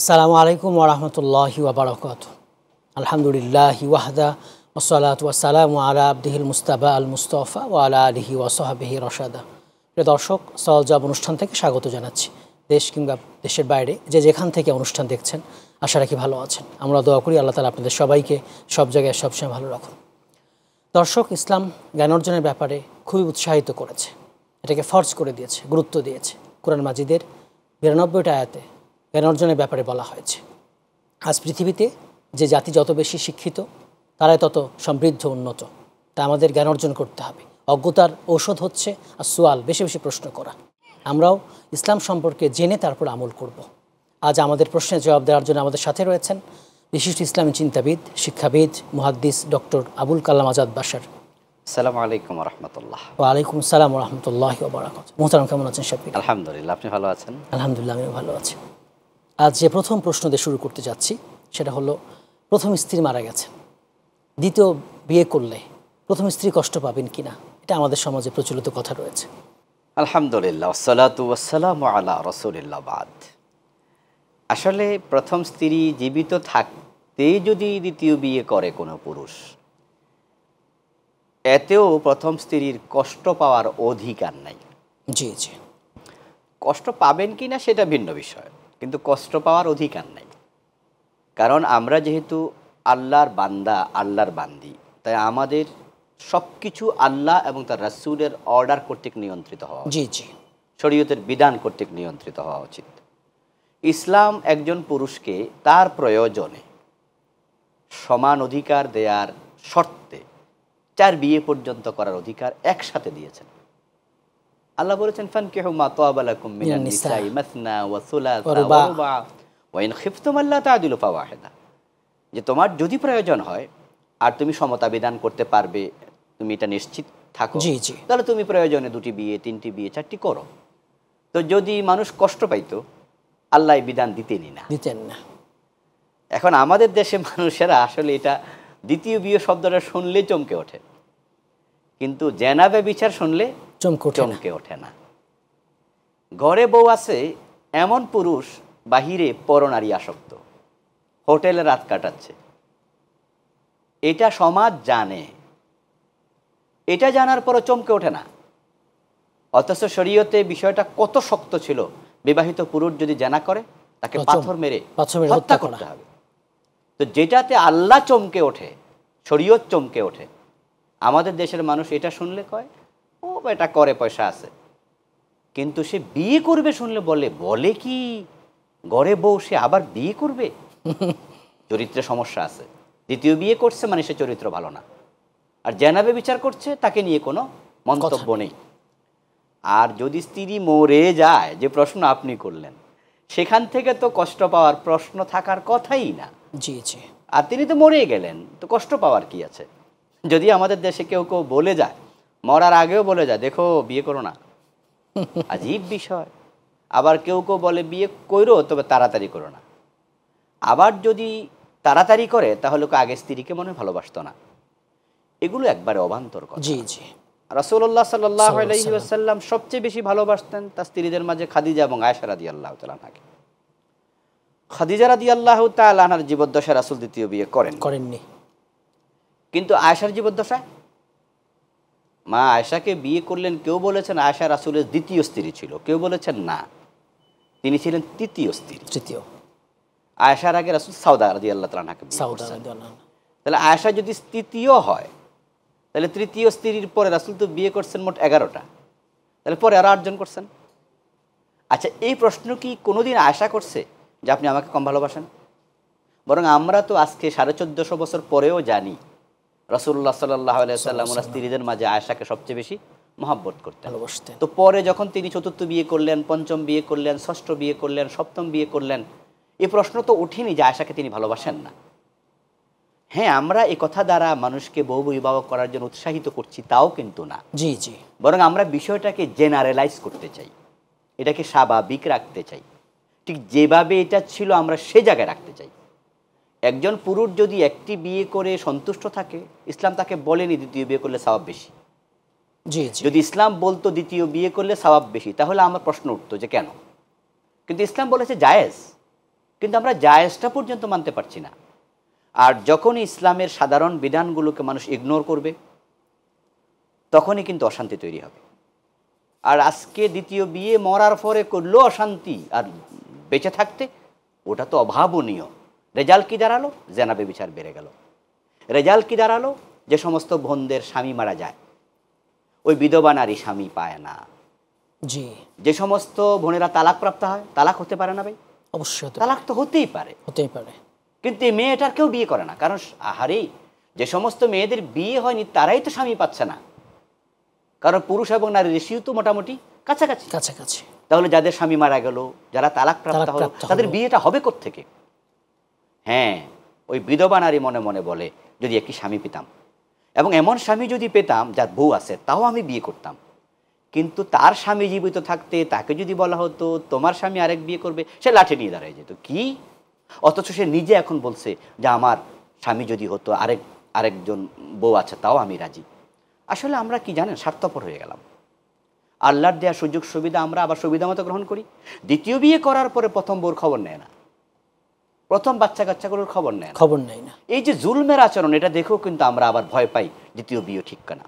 আসসালামু আলাইকুম ওয়া রাহমাতুল্লাহি ওয়া বারাকাতুহু। আলহামদুলিল্লাহি ওয়াহদা ওয়াসসালাতু ওয়াসসালামু আলা আবদিহিল মুস্তাবা আল মুস্তাফা ওয়া আলা আলিহি ওয়া সাহবিহি রাশাদা। প্রিয় দর্শক, সওয়াল-জবাব অনুষ্ঠান থেকে স্বাগত জানাচ্ছি। দেশ কিংবা দেশের বাইরে যে যেখান থেকে অনুষ্ঠান দেখছেন, আশা রাখি ভালো আছেন। আমরা দোয়া করি আল্লাহ তাআলা আপনাদের সবাইকে সব জায়গায় সবসময় ভালো রাখুন। দর্শক, ইসলাম জ্ঞান অর্জনের ব্যাপারে খুবই উৎসাহিত করেছে, এটাকে ফরজ করে দিয়েছে, গুরুত্ব দিয়েছে। কোরআন মাজিদের ৯২টা আয়াতে জ্ঞান অর্জনের ব্যাপারে বলা হয়েছে। আজ পৃথিবীতে যে জাতি যত বেশি শিক্ষিত, তারাই তত সমৃদ্ধ উন্নত। তা আমাদের জ্ঞান অর্জন করতে হবে। অজ্ঞতার ঔষধ হচ্ছে আর সোয়াল, বেশি বেশি প্রশ্ন করা। আমরাও ইসলাম সম্পর্কে জেনে তারপর আমল করব। আজ আমাদের প্রশ্নের জবাব দেওয়ার জন্য আমাদের সাথে রয়েছেন বিশিষ্ট ইসলামী চিন্তাবিদ, শিক্ষাবিদ, মুহাদ্দিস ডক্টর আবুল কালাম আজাদ বাশার। আসসালামু আলাইকুম ওয়া রাহমাতুল্লাহ। ওয়ালাইকুম আসসালাম ওয়া রাহমাতুল্লাহি ওয়া বারাকাতুহু। মোহতারাম, কেমন আছেন শাফিক? আলহামদুলিল্লাহ, আপনি ভালো আছেন? আলহামদুলিল্লাহ, আমিও ভালো আছি। আজ যে প্রথম প্রশ্ন দিয়ে শুরু করতে যাচ্ছি সেটা হলো, প্রথম স্ত্রী মারা গেছে, দ্বিতীয় বিয়ে করলে প্রথম স্ত্রী কষ্ট পাবেন কিনা? এটা আমাদের সমাজে প্রচলিত কথা রয়েছে। আলহামদুলিল্লাহ, ওয়াসসালাতু ওয়াসসালামু আলা রাসূলিল্লাহ বাদ। আসলে প্রথম স্ত্রী জীবিত থাকতেই যদি দ্বিতীয় বিয়ে করে কোনো পুরুষ, এতেও প্রথম স্ত্রীর কষ্ট পাওয়ার অধিকার নাই। জি জি। কষ্ট পাবেন কিনা সেটা ভিন্ন বিষয়, কিন্তু কষ্ট পাওয়ার অধিকার নাই। কারণ আমরা যেহেতু আল্লাহর বান্দা, আল্লাহর বান্দি, তাই আমাদের সব কিছু আল্লাহ এবং তার রাসূলের অর্ডার কর্তৃক নিয়ন্ত্রিত হওয়া উচিত। জি জি। শরীয়তের বিধান কর্তৃক নিয়ন্ত্রিত হওয়া উচিত। ইসলাম একজন পুরুষকে তার প্রয়োজনে সমান অধিকার দেওয়ার শর্তে 4 বিয়ে পর্যন্ত করার অধিকার একসাথে দিয়েছেন। আল্লাহ বলেছেন, ফানকিহু মা তাবা লাকুম মিনান নিসাই মাসনা ওয়া সুলাসা ওয়া রুবা ওয়া ইন খিফতুম আল্লা তা'দিলু ফাওয়াহিদা। যে তোমার যদি প্রয়োজন হয় আর তুমি সমতা বিধান করতে পারবে, তুমি এটা নিশ্চিত থাকো, জি জি, তাহলে তুমি প্রয়োজনে 2টি বিয়ে, 3টি বিয়ে, 4টি করো। তো যদি মানুষ কষ্ট পাইতো, আল্লাহ বিধান দিতেনই না, দিতেন না। এখন আমাদের দেশে মানুষেরা আসলে এটা দ্বিতীয় বিয়ে শব্দটা শুনলে চমকে ওঠে, কিন্তু জেনাবে বিচার শুনলে চমকে ওঠে না। ঘরে বউ আছে এমন পুরুষ বাহিরে পরনারী আসক্ত, হোটেলে রাত কাটাচ্ছে, এটা সমাজ জানে। এটা জানার পরও চমকে ওঠে না। অথচ শরীয়তে বিষয়টা কত শক্ত ছিল। বিবাহিত পুরুষ যদি জেনা করে, তাকে পাথর মেরে হত্যা করতে হবে। তো যেটাতে আল্লাহ চমকে ওঠে, শরীয়ত চমকে ওঠে, আমাদের দেশের মানুষ এটা শুনলে কয়, ও এটা করে, পয়সা আছে। কিন্তু সে বিয়ে করবে শুনলে বলে কি ঘরে বউ সে আবার বিয়ে করবে? চরিত্রে সমস্যা আছে। দ্বিতীয় বিয়ে করছে মানে সে চরিত্র ভালো না। আর জেনাবে বিচার করছে, তাকে নিয়ে কোনো মন্তব্য নেই। আর যদি স্ত্রী মরে যায়, যে প্রশ্ন আপনি করলেন, সেখান থেকে তো কষ্ট পাওয়ার প্রশ্ন থাকার কথাই না। জি জি। আর তিনি তো মরেই গেলেন, তো কষ্ট পাওয়ার কি আছে? যদি আমাদের দেশে কেউ কেউ বলে যায়, মরার আগেও বলে যায়, দেখো বিয়ে করো না, আজীব বিষয়। আবার কেউ কেউ বলে বিয়ে করো, তবে তাড়াতাড়ি করো না। আবার যদি তাড়াতাড়ি করে, তাহলে আগে স্ত্রীকে মনে ভালোবাসতো না। এগুলো একবারে অবান্তর কথা। জি জি। রাসূলুল্লাহ সাল্লাল্লাহু আলাইহি ওয়াসাল্লাম সবচেয়ে বেশি ভালোবাসতেন তার স্ত্রীদের মাঝে খাদিজা এবং আয়েশা রাদিয়াল্লাহু তাআলা আনহাকে। খাদিজা রাদিয়াল্লাহু তাআলা আনহার জীবদ্দশায় রাসূল দ্বিতীয় বিয়ে করেননি। কিন্তু আয়েশার জীবদ্দশায় মা আয়েশাকে বিয়ে করলেন। কেউ বলেছেন আয়েশা রাসূলের দ্বিতীয় স্ত্রী ছিল, কেউ বলেছেন না, তিনি ছিলেন তৃতীয় স্ত্রী। আয়েশার আগে রাসূল সাউদা রাদিয়াল্লাহু তাআলা আনহাকে বিয়ে করেছেন। তাহলে আয়েশা যদি তৃতীয় হয়, তাহলে তৃতীয় স্ত্রীর পরে রাসূল তো বিয়ে করছেন মোট 11টা, তাহলে পরে আরো 8 জন করছেন। আচ্ছা, এই প্রশ্ন কি কোনোদিন আয়েশা করছে যে আপনি আমাকে কম ভালোবাসেন? বরং আমরা তো আজকে 1450 বছর পরেও জানি রাসূলুল্লাহ সাল্লাল্লাহু আলাইহি ওয়াসাল্লাম ওনার স্ত্রীদের মাঝে আয়েশাকে সবচেয়ে বেশি মহব্বত করতেন। তো পরে যখন তিনি চতুর্থ বিয়ে করলেন, পঞ্চম বিয়ে করলেন, ষষ্ঠ বিয়ে করলেন, সপ্তম বিয়ে করলেন, এই প্রশ্ন তো ওঠেনি যে আয়েশাকে তিনি ভালোবাসেন না। হ্যাঁ, আমরা এই কথা দ্বারা মানুষকে বহু বিবাহ করার জন্য উৎসাহিত করছি, তাও কিন্তু না। জি জি। বরং আমরা বিষয়টাকে জেনারেলাইজ করতে চাই, এটাকে স্বাভাবিক রাখতে চাই, ঠিক যেভাবে এটা ছিল আমরা সে জায়গায় রাখতে চাই। একজন পুরুষ যদি একটি বিয়ে করে সন্তুষ্ট থাকে, ইসলাম তাকে বলেনি দ্বিতীয় বিয়ে করলে সওয়াব বেশি। জি জি। যদি ইসলাম বলতো দ্বিতীয় বিয়ে করলে সওয়াব বেশি, তাহলে আমার প্রশ্ন উঠতো যে কেন? কিন্তু ইসলাম বলেছে জায়েজ। কিন্তু আমরা জায়েজটা পর্যন্ত মানতে পারছি না। আর যখন ইসলামের সাধারণ বিধানগুলোকে মানুষ ইগনোর করবে, তখনই কিন্তু অশান্তি তৈরি হবে। আর আজকে দ্বিতীয় বিয়ে মরার পরে করলেও অশান্তি, আর বেঁচে থাকতে ওটা তো অভাবনীয়। রেজাল্ট কি দাঁড়ালো? জেনা ব্যভিচার বেড়ে গেল। রেজাল্ট কি দাঁড়ালো? যে সমস্ত বোনদের স্বামী মারা যায়, ওই বিধবা নারী স্বামী পায় না। জি। যে সমস্ত বোনেরা তালাক প্রাপ্ত হয়, তালাক হতে পারে না ভাই? অবশ্যই তালাক তো হতেই পারে, হতেই পারে। কিন্তু এই মেয়েটার কেউ বিয়ে করে না, কারণ আহারে যে সমস্ত মেয়েদের বিয়ে হয়নি তারাই তো স্বামী পাচ্ছে না, কারণ পুরুষ এবং নারী রেশিও তো মোটামুটি কাছাকাছি কাছাকাছি। তাহলে যাদের স্বামী মারা গেল, যারা তালাক প্রাপ্ত হলো, তাদের বিয়েটা হবে কোত্থেকে? হ্যাঁ, ওই বিধবা নারী মনে মনে বলে, যদি একটি স্বামী পেতাম, এবং এমন স্বামী যদি পেতাম যার বউ আছে, তাও আমি বিয়ে করতাম। কিন্তু তার স্বামী জীবিত থাকতে তাকে যদি বলা হতো তোমার স্বামী আরেক বিয়ে করবে, সে লাঠি নিয়ে দাঁড়ায় যেত। কি? অথচ সে নিজে এখন বলছে যে আমার স্বামী যদি হতো, আরেকজন বউ আছে, তাও আমি রাজি। আসলে আমরা কি জানেন, স্বার্থপর হয়ে গেলাম। আল্লাহর দেয়া সুযোগ সুবিধা আমরা আবার সুবিধা মতো গ্রহণ করি। দ্বিতীয় বিয়ে করার পরে প্রথম বউর খবর নেয় না, প্রথম বাচ্চা কাচ্চাগুলোর খবর নেয় না। এই যে জুলমের আচরণ, এটা দেখেও কিন্তু আমরা আবার ভয় পাই দ্বিতীয় বিয়ে ঠিক না।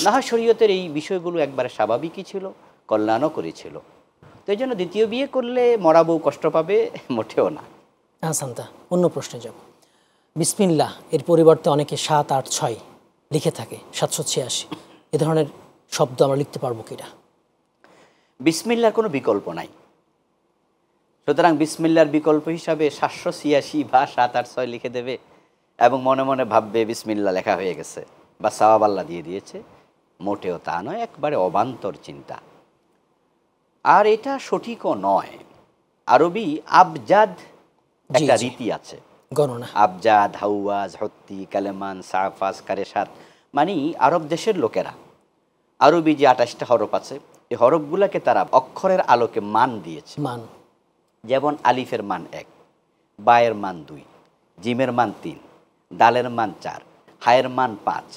না হয় শরীয়তের এই বিষয়গুলো একবারে স্বাভাবিকই ছিল, কল্যাণও করেছিল। তো এই জন্য দ্বিতীয় বিয়ে করলে মরা বউ কষ্ট পাবে মোটেও না। হাসানতা, অন্য প্রশ্নে যাব। বিসমিল্লাহ এর পরিবর্তে অনেকে 7, 8, 6 লিখে থাকে, 786। এ ধরনের শব্দ আমরা লিখতে পারবো কিনা? বিসমিল্লার কোনো বিকল্প নাই, সুতরাং বিসমিল্লার বিকল্প হিসাবে 786 বা 7, 8, 6 লিখে দেবে এবং মনে মনে ভাববে বিসমিল্লাহ লেখা হয়ে গেছে বা সওয়াব আল্লাহ দিয়ে দিয়েছে। মোটেও তা নয়, একবারে অবান্তর চিন্তা। আর এটা সঠিকও নয়। আরবি আবজাদ একটা রীতি আছে, গণনা। আবজাদ, হাওয়াজ, হত্তি, কালেমান, সাফাস, কারেসাত, মানে আরব দেশের লোকেরা আরবি যে 28টা হরফ আছে, এই হরফগুলোকে তারা অক্ষরের আলোকে মান দিয়েছে। মান যেমন আলিফের মান 1, বায়ের মান 2, জিমের মান 3, দালের মান 4, হায়ের মান 5,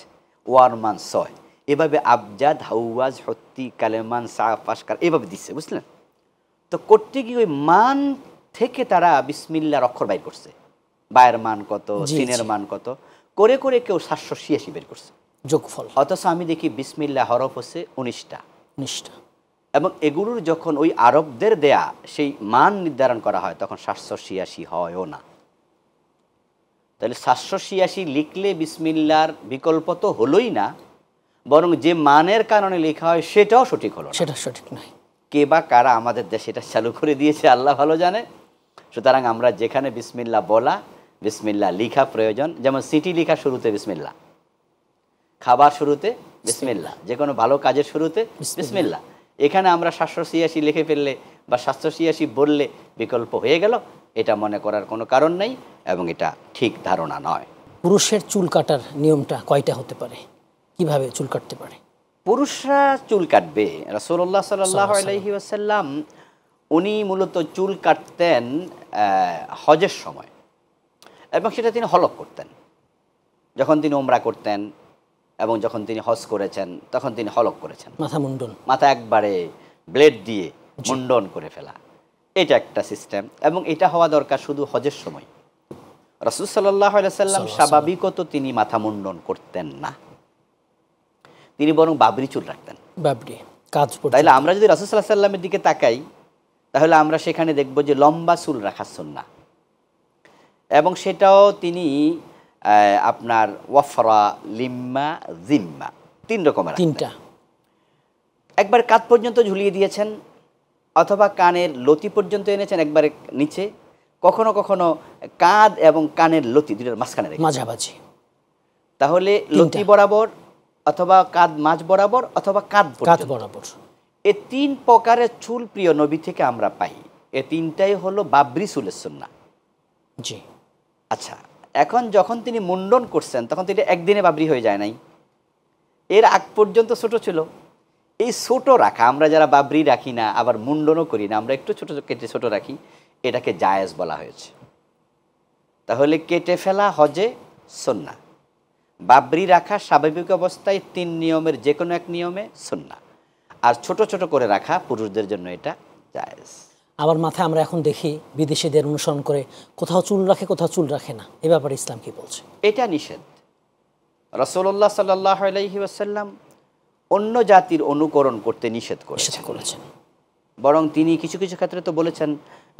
ওয়ার মান 6। এভাবে আবজাদ, হাওয়াজ, হত্তি, কালেমান, সাফাস, এভাবে দিচ্ছে, বুঝলেন? তো করতে গিয়ে ওই মান থেকে তারা বিসমিল্লাহর অক্ষর বাইর করছে। বায়ের মান কত, সিনের মান কত, করে করে কেউ 786 বের করছে যোগফল। অথচ আমি দেখি বিসমিল্লাহ হরফ হচ্ছে 19টা। এবং এগুলোর যখন ওই আরবদের দেয়া সেই মান নির্ধারণ করা হয়, তখন 786 হয়ও না। তাহলে 786 লিখলে বিসমিল্লাহর বিকল্প তো হলোই না, বরং যে মানের কারণে লেখা হয় সেটাও সঠিক হলো না, সেটা সঠিক নয়। কে বা কারা আমাদের দেশে এটা চালু করে দিয়েছে আল্লাহ ভালো জানে। সুতরাং আমরা যেখানে বিসমিল্লাহ বলা, বিসমিল্লাহ লিখা প্রয়োজন। যেমন সিটি লিখা শুরুতে বিসমিল্লাহ, খাবার শুরুতে বিসমিল্লাহ, যে কোনো ভালো কাজের শুরুতে বিসমিল্লাহ। এখানে আমরা 786 লিখে ফেললে বা 786 বললে বিকল্প হয়ে গেল, এটা মনে করার কোনো কারণ নেই এবং এটা ঠিক ধারণা নয়। পুরুষের চুল কাটার নিয়মটা কয়টা হতে পারে? কিভাবে চুল কাটতে পারে? পুরুষরা চুল কাটবে, রাসূলুল্লাহ সাল্লাল্লাহু আলাইহি ওয়াসাল্লাম উনি মূলত চুল কাটতেন হজের সময়, এবং সেটা তিনি হলক করতেন। যখন তিনি উমরা করতেন এবং যখন তিনি হজ করেছেন, তখন তিনি হলক করেছেন, মাথা মুন্ডন, মাথা একবারে ব্লেড দিয়ে মুন্ডন করে ফেলা। এটা একটা সিস্টেম, এবং এটা হওয়া দরকার শুধু হজের সময়। রাসূল সাল্লাল্লাহু আলাইহি ওয়াসাল্লাম স্বাভাবিকত তিনি মাথা মুন্ডন করতেন না, তিনি বরং বাবরি চুল রাখতেন, বাবরি কাজ। তাইলে আমরা যদি রাসূল সাল্লাল্লাহু আলাইহি ওয়াসাল্লামের দিকে তাকাই, তাহলে আমরা সেখানে দেখব যে লম্বা চুল রাখা সুন্নাহ, এবং সেটাও তিনি আপনার ওয়াফরা, লিম্মা, জিম্মা, 3 রকমের, 3টা। একবার কাঁধ পর্যন্ত ঝুলিয়ে দিয়েছেন, অথবা কানের লতি পর্যন্ত এনেছেন একবারে নিচে, কখনো কখনো কাঁধ এবং কানের লতি দুটোর মাঝখানে রেখে মাঝামাঝি। তাহলে লতি বরাবর, অথবা কাঁধ মাঝ বরাবর, অথবা কাঁধ বরাবর। এই 3 প্রকারের চুল প্রিয় নবী থেকে আমরা পাই। এই 3টাই হলো বাবরি চুলের সুন্নাহ। জি। আচ্ছা, এখন যখন তিনি মুন্ডন করছেন, তখন তো এটা একদিনে বাবরি হয়ে যায় নাই, এর আগ পর্যন্ত ছোট ছিল। এই ছোট রাখা, আমরা যারা বাবরি রাখি না, আবার মুন্ডনও করি না, আমরা একটু ছোট কেটে ছোট রাখি, এটাকে জায়েজ বলা হয়েছে। তাহলে কেটে ফেলা হজে সুন্নাহ, বাবরি রাখা স্বাভাবিক অবস্থায় 3 নিয়মের যে কোনো এক নিয়মে সুন্নাহ, আর ছোট ছোট করে রাখা পুরুষদের জন্য এটা জায়েজ। আবার মাথায় আমরা এখন দেখি বিদেশিদের অনুসরণ করে কোথাও চুল রাখে, কোথাও চুল রাখে না। এ ব্যাপারে ইসলাম কি বলছে? এটা নিষেধ। রাসূলুল্লাহ সাল্লাল্লাহু আলাইহি ওয়াসাল্লাম অন্য জাতির অনুকরণ করতে নিষেধ করেছেন। বরং তিনি কিছু কিছু ক্ষেত্রে তো বলেছেন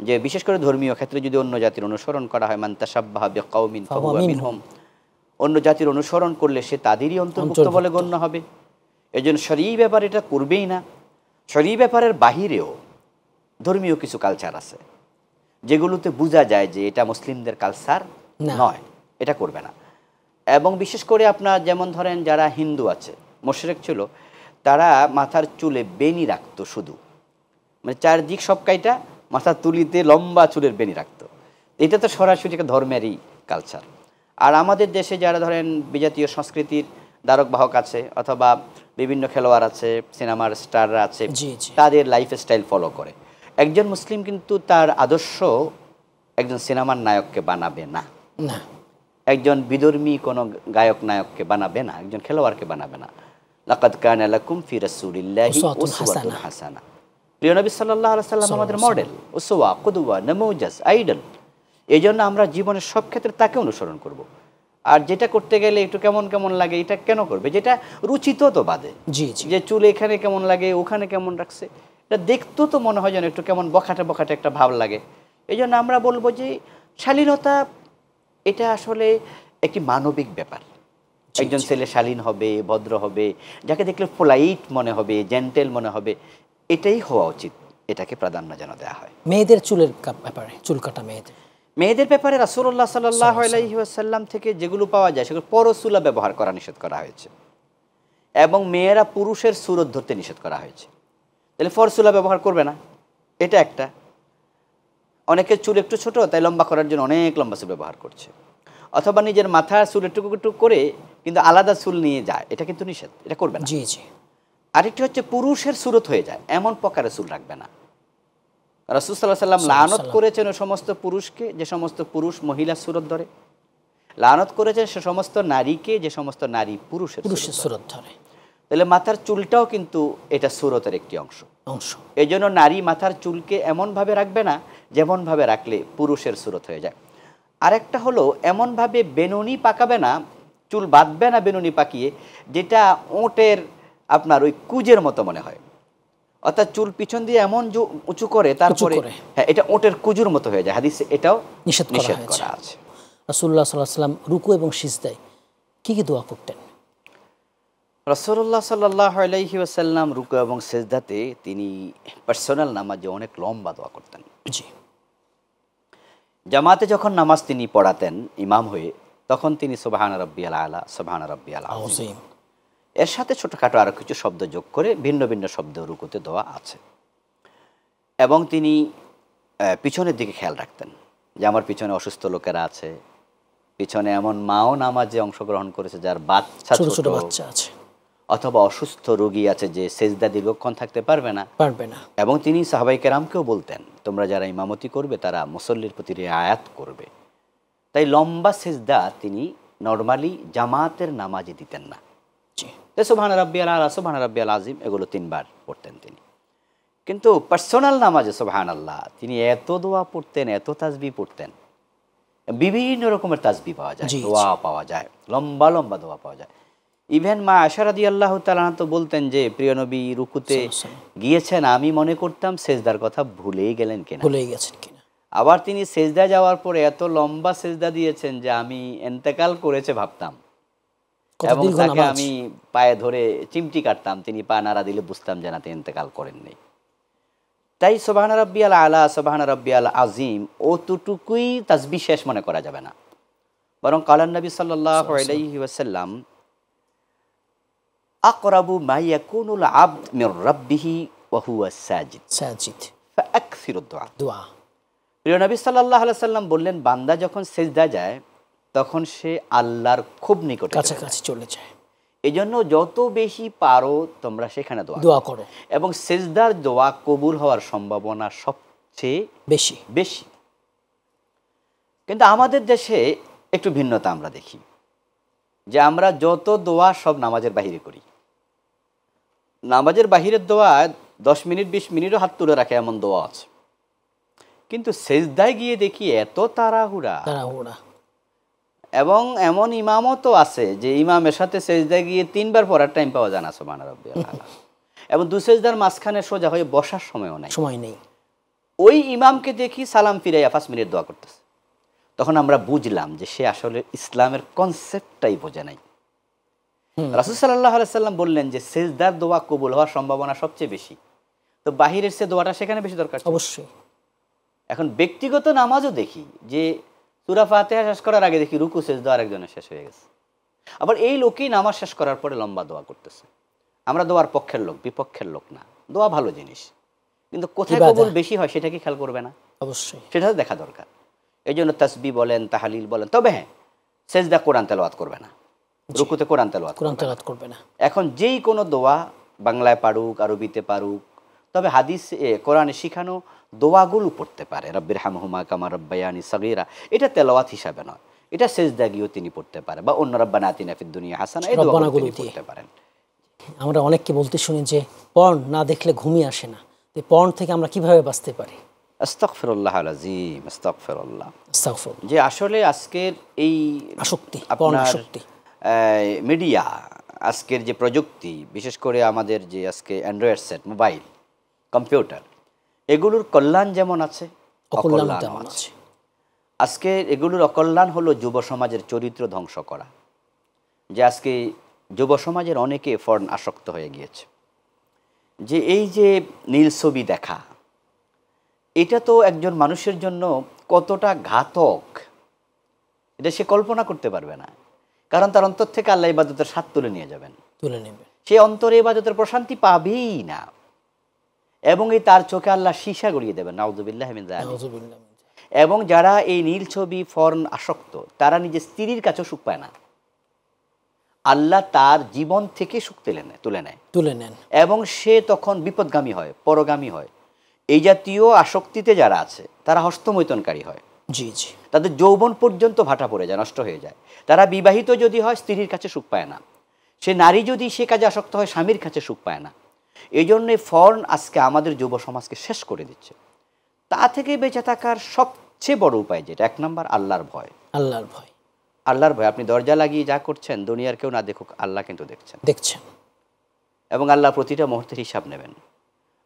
যে বিশেষ করে ধর্মীয় ক্ষেত্রে যদি অন্য জাতির অনুসরণ করা হয়, মান তাশাব্বাহা বিকাউমিন ফাহুয়া মিনহুম, অন্য জাতির অনুসরণ করলে সে তাদেরই অন্তর্ভুক্ত বলে গণ্য হবে। এজন্য শরঈ ব্যাপার এটা করবেই না। শরঈ ব্যাপারের বাহিরেও ধর্মীয় কিছু কালচার আছে যেগুলোতে বোঝা যায় যে এটা মুসলিমদের কালচার নয়, এটা করবে না। এবং বিশেষ করে আপনার যেমন ধরেন যারা হিন্দু আছে, মুশরিক ছিল, তারা মাথার চুলে বেনি রাখতো, শুধু মানে চারদিক সব কাইটা মাথার তুলিতে লম্বা চুলের বেনি রাখতো। এটা তো সরাসরি একটা ধর্মেরই কালচার। আর আমাদের দেশে যারা ধরেন বিজাতীয় সংস্কৃতির ধারক বাহক আছে, অথবা বিভিন্ন খেলোয়াড় আছে, সিনেমার স্টাররা আছে, তাদের লাইফস্টাইল ফলো করে। একজন মুসলিম কিন্তু তার আদর্শ একজন সিনেমার নায়ককে বানাবে না, একজন বিধর্মী কোনো গায়ক নায়ককে বানাবে না, একজন খেলোয়াড়কে বানাবে না। লাকাদ কানা লাকুম ফি রাসূলিল্লাহি উসওয়াতুন হাসানা। প্রিয় নবী সাল্লাল্লাহু আলাইহি ওয়াসাল্লাম আমাদের মডেল, উসওয়া, কুদওয়া, নামুজাজ, আইডল। এই জন্য আমরা জীবনের সব ক্ষেত্রে তাকে অনুসরণ করব। আর যেটা করতে গেলে একটু কেমন কেমন লাগে, এটা কেন করবে? যেটা রুচিত তো বাদে, যে চুল এখানে কেমন লাগে, ওখানে কেমন রাখছে, এটা দেখতো তো মনে হয় যেন একটু কেমন বখাটে বখাটে একটা ভাব লাগে। এই জন্য আমরা বলবো যে শালীনতা এটা আসলে একটি মানবিক ব্যাপার। একজন ছেলে শালীন হবে, ভদ্র হবে, যাকে দেখলে পোলাইট মনে হবে, জেন্টেল মনে হবে, এটাই হওয়া উচিত। এটাকে প্রাধান্য যেন দেওয়া হয়। মেয়েদের চুলের ব্যাপারে, চুল কাটা মেয়েদের ব্যাপারে রাসূলুল্লাহ সাল্লাল্লাহু আলাইহি ওয়াসাল্লাম থেকে যেগুলো পাওয়া যায় সেগুলো পরচুলা ব্যবহার করা নিষেধ করা হয়েছে, এবং মেয়েরা পুরুষের সুরত ধরতে নিষেধ করা হয়েছে। তাহলে পরচুলা ব্যবহার করবে না, এটা একটা। অনেকের চুল একটু ছোট, তাই লম্বা করার জন্য অনেক লম্বা চুল ব্যবহার করছে, অথবা নিজের মাথার চুল একটু একটু করে কিন্তু আলাদা চুল নিয়ে যায়, এটা কিন্তু নিষেধ, এটা করবে না। আরেকটি হচ্ছে পুরুষের সুরত হয়ে যায় এমন প্রকারের চুল রাখবে না। রাসূল সাল্লাল্লাহু আলাইহি ওয়াসাল্লাম লানত করেছেন ওই সমস্ত পুরুষকে যে সমস্ত পুরুষ মহিলার সুরত ধরে, লানত করেছেন সে সমস্ত নারীকে যে সমস্ত নারী পুরুষের সুরত ধরে। তাহলে মাথার চুলটাও কিন্তু এটা সুরতের একটি অংশ। এই জন্য নারী মাথার চুলকে এমনভাবে রাখবে না যেমনভাবে রাখলে পুরুষের সুরত হয়ে যায়। আরেকটা হলো এমনভাবে বেনুনি পাকাবে না, চুল বাঁধবে না বেনুনি পাকিয়ে, যেটা ওঁটের আপনার ওই কুজের মতো মনে হয়, অর্থাৎ চুল পিছন দিয়ে এমন উঁচু করে তারপরে হ্যাঁ এটা ওঁটের কুজুর মতো হয়ে যায়। হাদিসে এটাও নিষেধ করা আছে। রাসূলুল্লাহ সাল্লাল্লাহু আলাইহি ওয়াসাল্লাম রুকু এবং সিজদায় কি কি দোয়া পড়তেন? রাসূলুল্লাহ সাল্লাল্লাহু আলাইহি ওয়াসাল্লাম রুকু এবং সিজদাতে তিনি পার্সোনাল নামাজে অনেক লম্বা দোয়া করতেন। জামাতে যখন নামাজ তিনি পড়াতেন ইমাম হয়ে, তখন তিনি সুবহানা রাব্বিয়াল আলা, সুবহানা রাব্বিয়াল আযীম, এর সাথে ছোটখাটো আরও কিছু শব্দ যোগ করে ভিন্ন ভিন্ন শব্দ রুকুতে দেওয়া আছে। এবং তিনি পিছনের দিকে খেয়াল রাখতেন যে আমার পিছনে অসুস্থ লোকেরা আছে, পিছনে এমন মাও নামাজে অংশগ্রহণ করেছে যার বাচ্চা ছোট বাচ্চা আছে, অথবা অসুস্থ রোগী আছে যে সেজদা দীর্ঘক্ষণ থাকতে পারবে না। এবং তিনি সাহাবায়ে কেরামকেও বলতেন তোমরা যারা ইমামতি করবে তারা মুসল্লির প্রতি রিআয়াত করবে। তাই লম্বা সেজদা তিনি নরমালি জামাতের নামাজে দিতেন না। সুবহানা রাব্বিয়াল আলা, সুবহানা রাব্বিয়াল আযীম এগুলো 3 বার পড়তেন তিনি। কিন্তু পার্সোনাল নামাজে সুবহানাল্লাহ তিনি এত দোয়া পড়তেন, এত তাসবিহ পড়তেন, বিভিন্ন রকমের তাসবিহ পাওয়া যায়, দোয়া পাওয়া যায়, লম্বা লম্বা দোয়া পাওয়া যায়। ইভেন মা আয়েশা রাদিয়াল্লাহু তাআলা তো বলতেন যে প্রিয় নবী রুকুতে গিয়েছেন, আমি মনে করতাম সেজদার কথা ভুলেই গেছেন কিনা। আবার তিনি সেজদা যাওয়ার পরে এত লম্বা সেজদা দিয়েছেন যে আমি ইন্তেকাল করেছে ভাবতাম, এবং তাকে আমি পায়ে ধরে চিমটি কাটতাম, তিনি পা নাড়া দিলে বুঝতাম যে না তিনি ইন্তেকাল করেননি। তাই সুবহানা রাব্বিয়াল আলা, সুবহানা রাব্বিয়াল আযীম অতটুকুই তাসবিহ শেষ মনে করা যাবে না, বরং কালান নবী সাল্লাল্লাহু আলাইহি ওয়াসাল্লাম আকরাবু মা ইয়াকুনুল আবদ মির রাব্বিহি ওয়া হুয়া সাজিদ ফাআকসিরুদ দুআ। প্রিয় নবী সাল্লাল্লাহু আলাইহি ওয়াসাল্লাম বললেন বান্দা যখন সিজদা যায় তখন সে আল্লাহর খুব নিকটে কাছাকাছি চলে যায়। এজন্য যত বেশি পারো তোমরা সেখানে দোয়া করো, এবং সিজদার দোয়া কবুল হওয়ার সম্ভাবনা সবচেয়ে বেশি। কিন্তু আমাদের দেশে একটু ভিন্নতা আমরা দেখি, যে আমরা যত দোয়া সব নামাজের বাহিরে করি। নামাজের বাহিরের দোয়া 10 মিনিট 20 মিনিটও হাত তুলে রাখে এমন দোয়া আছে। কিন্তু সেজদায় গিয়ে দেখি এত তাড়াহুড়া, তাড়াহুড়া, এবং এমন ইমামও তো আছে যে ইমামের সাথে সেজদায় গিয়ে 3 বার পড়ার টাইম পাওয়া যায় না, সুবহান রাব্বিয়াল আলা, এবং দু সেজদার মাঝখানে সোজা হয়ে বসার সময়ও নাই, সময় নেই। ওই ইমামকে দেখি সালাম ফিরাইয়া 5 মিনিট দোয়া করতেছে। তখন আমরা বুঝলাম যে সে আসলে ইসলামের কনসেপ্টটাই বোঝে নাই। রাসূল সাল্লাল্লাহু আলাইহি সাল্লাম বললেন যে সেজদার দোয়া কবুল হওয়ার সম্ভাবনা সবচেয়ে বেশি, তো বাহিরের সে দোয়াটা সেখানে বেশি দরকার ছিল। অবশ্যই। এখন ব্যক্তিগত নামাজও দেখি যে সূরা ফাতিহা শেষ করার আগে দেখি রুকু সেজদা আরেকজনের শেষ হয়ে গেছে, আবার এই লোকই নামাজ শেষ করার পরে লম্বা দোয়া করতেছে। আমরা দোয়ার পক্ষের লোক, বিপক্ষের লোক না, দোয়া ভালো জিনিস, কিন্তু কোথায় কবুল বেশি হয় সেটা কি খেয়াল করবে না? অবশ্যই, সেটা দেখা দরকার। এই জন্য তাসবিহ বলেন, তাহলিল বলেন, তবে হ্যাঁ সেজদা কোরআন তেলাওয়াত করবে না, রুকুতে কোরআন তেলাওয়াত করবে না। এখন যেই কোনো দোয়া বাংলায় পারুক, আরবিতে পারুক, তবে হাদিস কোরআনে শিখানো দোয়াগুলো পড়তে পারে। রব্বির হামহুমা কামা রব্বায়ানি সগীরা, এটা তেলাওয়াত হিসাবে নয়, এটা সেজদা গিয়েও তিনি পড়তে পারে, বা অন্য রব্বানা আতিনা ফিদ দুনিয়া হাসানা, এই দোয়াগুলো তিনি পড়তে পারেন। আমরা অনেককে বলতে শুনি যে পর্ন না দেখলে ঘুমই আসে না, এই পর্ন থেকে আমরা কিভাবে বাঁচতে পারি? আস্তাগফিরুল্লাহ আল-আযীম, আস্তাগফিরুল্লাহ। আস্তাগফিরুল্লাহ। যে আসলে আজকের এই আসক্তি, পর্ন আপনার আসক্তি, মিডিয়া, আজকের যে প্রযুক্তি, বিশেষ করে আমাদের যে আজকে অ্যান্ড্রয়েড সেট, মোবাইল, কম্পিউটার, এগুলোর কল্যাণ যেমন আছে অকল্যাণও আছে। আজকে এগুলোর অকল্যাণ হলো যুব সমাজের চরিত্র ধ্বংস করা, যে আজকে যুব সমাজের অনেকে পর্ন আসক্ত হয়ে গিয়েছে। যে এই যে নীল ছবি দেখা, এটা তো একজন মানুষের জন্য কতটা ঘাতক এটা সে কল্পনা করতে পারবে না, কারণ তার অন্তর থেকে আল্লাহ ইবাদতের স্বাদ তুলে নিয়ে যাবেন, তুলে নেবে, সে অন্তরে ইবাদতের প্রশান্তি পাবেই না, এবং এই তার চোখে আল্লাহ সীসা গড়িয়ে দেবেন, নাউযুবিল্লাহি মিন যালিক। এবং যারা এই নীল ছবি পর্ন আসক্ত, তারা নিজের স্ত্রীর কাছেও সুখ পায় না, আল্লাহ তার জীবন থেকে সুখ তুলে নেন, এবং সে তখন বিপদগামী হয়, পরগামী হয়। এই জাতীয় আসক্তিতে যারা আছে তারা হস্তমৈথনকারী হয়, জি জি, তাদের যৌবন পর্যন্ত ভাটা পড়ে যায়, নষ্ট হয়ে যায়। তারা বিবাহিত যদি হয় স্ত্রীর কাছে সুখ পায় না, সে নারী যদি সে কাজে আসক্ত হয় স্বামীর কাছে সুখ পায় না। এই জন্যে পর্ন আজকে আমাদের যুব সমাজকে শেষ করে দিচ্ছে। তা থেকে বেঁচে থাকার সবচেয়ে বড় উপায় যেটা, 1 নম্বর আল্লাহর ভয়। আল্লাহর ভয়, আল্লাহর ভয়। আপনি দরজা লাগিয়ে যা করছেন, দুনিয়ার কেউ না দেখুক, আল্লাহ কিন্তু দেখছেন, এবং আল্লাহ প্রতিটা মুহূর্তের হিসাব নেবেন।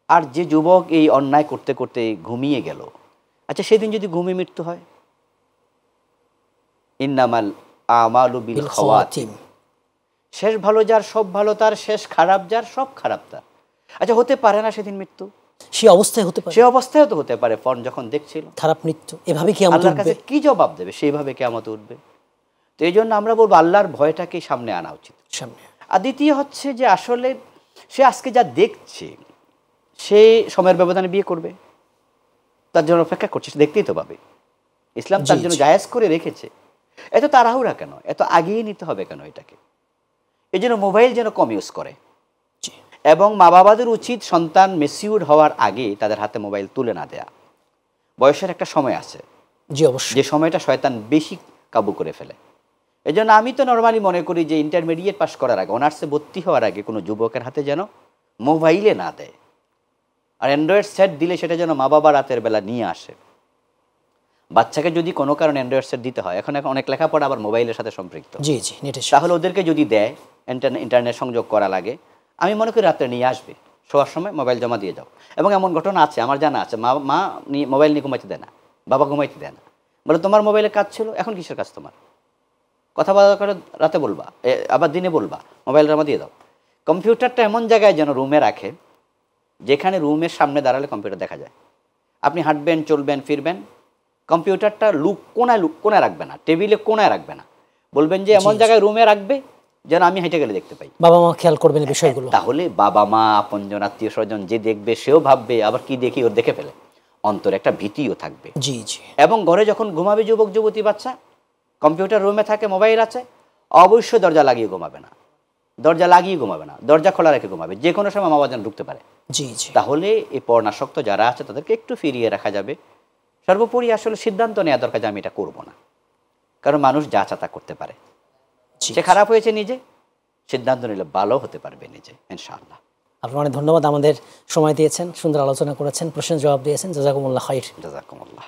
আর যে যুবক এই অন্যায় করতে করতে ঘুমিয়ে গেল, আচ্ছা সেদিন যদি ঘুমিয়ে মৃত্যু হয়, ইন্নামাল আমালু বিল খাওয়াতিম, শেষ ভালো যার সব ভালো তার, শেষ খারাপ যার সব খারাপ তার। আচ্ছা হতে পারে না সেদিন মৃত্যু? সে অবস্থায় হতে পারে, সে অবস্থায় তো হতে পারে। পর্ন যখন দেখছিল, খারাপ মৃত্যু, এভাবে কিয়ামত উঠবে, আল্লাহর কাছে কি জবাব দেবে? সেইভাবে কিয়ামত উঠবে। তো এই জন্য আমরা বলবো আল্লাহর ভয়টাকে সামনে আনা উচিত, সামনে। আর দ্বিতীয় হচ্ছে যে আসলে সে আজকে যা দেখছে, সে সময়ের ব্যবধানে বিয়ে করবে, তার জন্য অপেক্ষা করছে, সে দেখতেই তো পাবে। ইসলাম তার জন্য জায়েজ করে রেখেছে। এত তাড়াহুড়া কেন? এত আগিয়ে নিতে হবে কেন এটাকে? এই জন্য মোবাইল যেন কম ইউজ করে, এবং মা বাবাদের উচিত সন্তান ম্যাচিউরড হওয়ার আগে তাদের হাতে মোবাইল তুলে না দেয়া। বয়সের একটা সময় আছে, জি অবশ্যই, যে সময়টা শয়তান বেশি কাবু করে ফেলে। এই জন্য আমি তো নর্মালি মনে করি যে ইন্টারমিডিয়েট পাস করার আগে, অনার্সে ভর্তি হওয়ার আগে কোনো যুবকের হাতে যেন মোবাইলে না দেয়। আর অ্যান্ড্রয়েড সেট দিলে সেটা যেন মা বাবা রাতের বেলা নিয়ে আসে। বাচ্চাকে যদি কোনো কারণে অ্যান্ড্রয়েড সেট দিতে হয়, এখন অনেক লেখাপড়া আবার মোবাইলের সাথে সম্পৃক্ত, জি জি, তাহলে ওদেরকে যদি দেয়, ইন্টারনেট সংযোগ করা লাগে, আমি মনে করি রাত্রে নিয়ে আসবে, শোয়ার সময় মোবাইল জমা দিয়ে যাও। এবং এমন ঘটনা আছে, আমার জানা আছে, মা মোবাইল নিয়ে ঘুমাইতে দেয় না, বাবা ঘুমাইতে দেয় না, বলে তোমার মোবাইলে কাজ ছিল, এখন কিসের কাজ তোমার? কথা বলা করে রাতে বলবা, আবার দিনে বলবা, মোবাইল জমা দিয়ে দাও। কম্পিউটারটা এমন জায়গায় যেন রুমে রাখে, যেখানে রুমের সামনে দাঁড়ালে কম্পিউটার দেখা যায়। আপনি হাঁটবেন, চলবেন, ফিরবেন, কম্পিউটারটা কোনায় রাখবে না, টেবিলে কোনায় রাখবে না, বলবেন যে এমন জায়গায় রুমে রাখবে যেন আমি হেঁটে গেলে দেখতে পাই। বাবা মা খেয়াল করবেন বিষয়গুলো। তাহলে বাবা মা, আপনজন, আত্মীয় স্বজন যে দেখবে সেও ভাববে আবার কি দেখি, ওর দেখে ফেলে, অন্তরে একটা ভীতিও থাকবে, জি জি। এবং ঘরে যখন ঘুমাবে যুবক যুবতী বাচ্চা, কম্পিউটার রুমে থাকে, মোবাইল আছে, অবশ্যই দরজা লাগিয়ে ঘুমাবে না, দরজা খোলা রেখে ঘুমাবে, যে কোনো সময় মা বাবা যেন ঢুকতে পারে, জি জি। তাহলে এই পর্নাসক্ত যারা আছে তাদেরকে একটু ফিরিয়ে রাখা যাবে। সর্বোপরি আসলে সিদ্ধান্ত নেওয়া দরকার যে আমি এটা করবো না, কারণ মানুষ যা চাতা করতে পারে। সে খারাপ হয়েছে নিজে, সিদ্ধান্ত নিলে ভালো হতে পারবে নিজে, ইনশাআল্লাহ। আপনার অনেক ধন্যবাদ, আমাদের সময় দিয়েছেন, সুন্দর আলোচনা করেছেন, প্রশ্নের জবাব দিয়েছেন। জাযাকুমুল্লাহ খাইর। জাযাকুমুল্লাহ।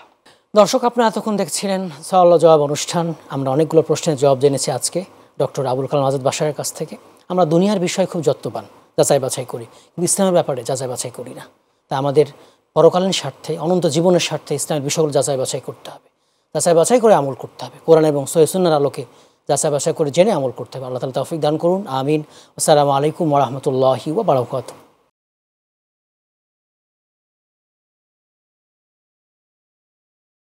দর্শক, আপনারা এতক্ষণ দেখছিলেন সওয়াল ও জবাব অনুষ্ঠান। আমরা অনেকগুলো প্রশ্নের জবাব জেনেছি আজকে ডক্টর আবুল কালাম আজাদ বাশারের কাছ থেকে। আমরা দুনিয়ার বিষয় খুব যত্নবান, যাচাই বাছাই করি, কিন্তু ইসলামের ব্যাপারে যাচাই বাছাই করি না। তা আমাদের পরকালীন স্বার্থে, অনন্ত জীবনের স্বার্থে ইসলামের বিষয়গুলো যাচাই বাছাই করতে হবে, যাচাই বাছাই করে আমল করতে হবে। কোরআন এবং সহিহ সুন্নাহর আলোকে যাচাই বাছাই করে জেনে আমল করতে হবে। আল্লাহ তাআলা তৌফিক দান করুন, আমিন। আসসালামু আলাইকুম ওয়া রাহমাতুল্লাহি ওয়া বারাকাতুহু।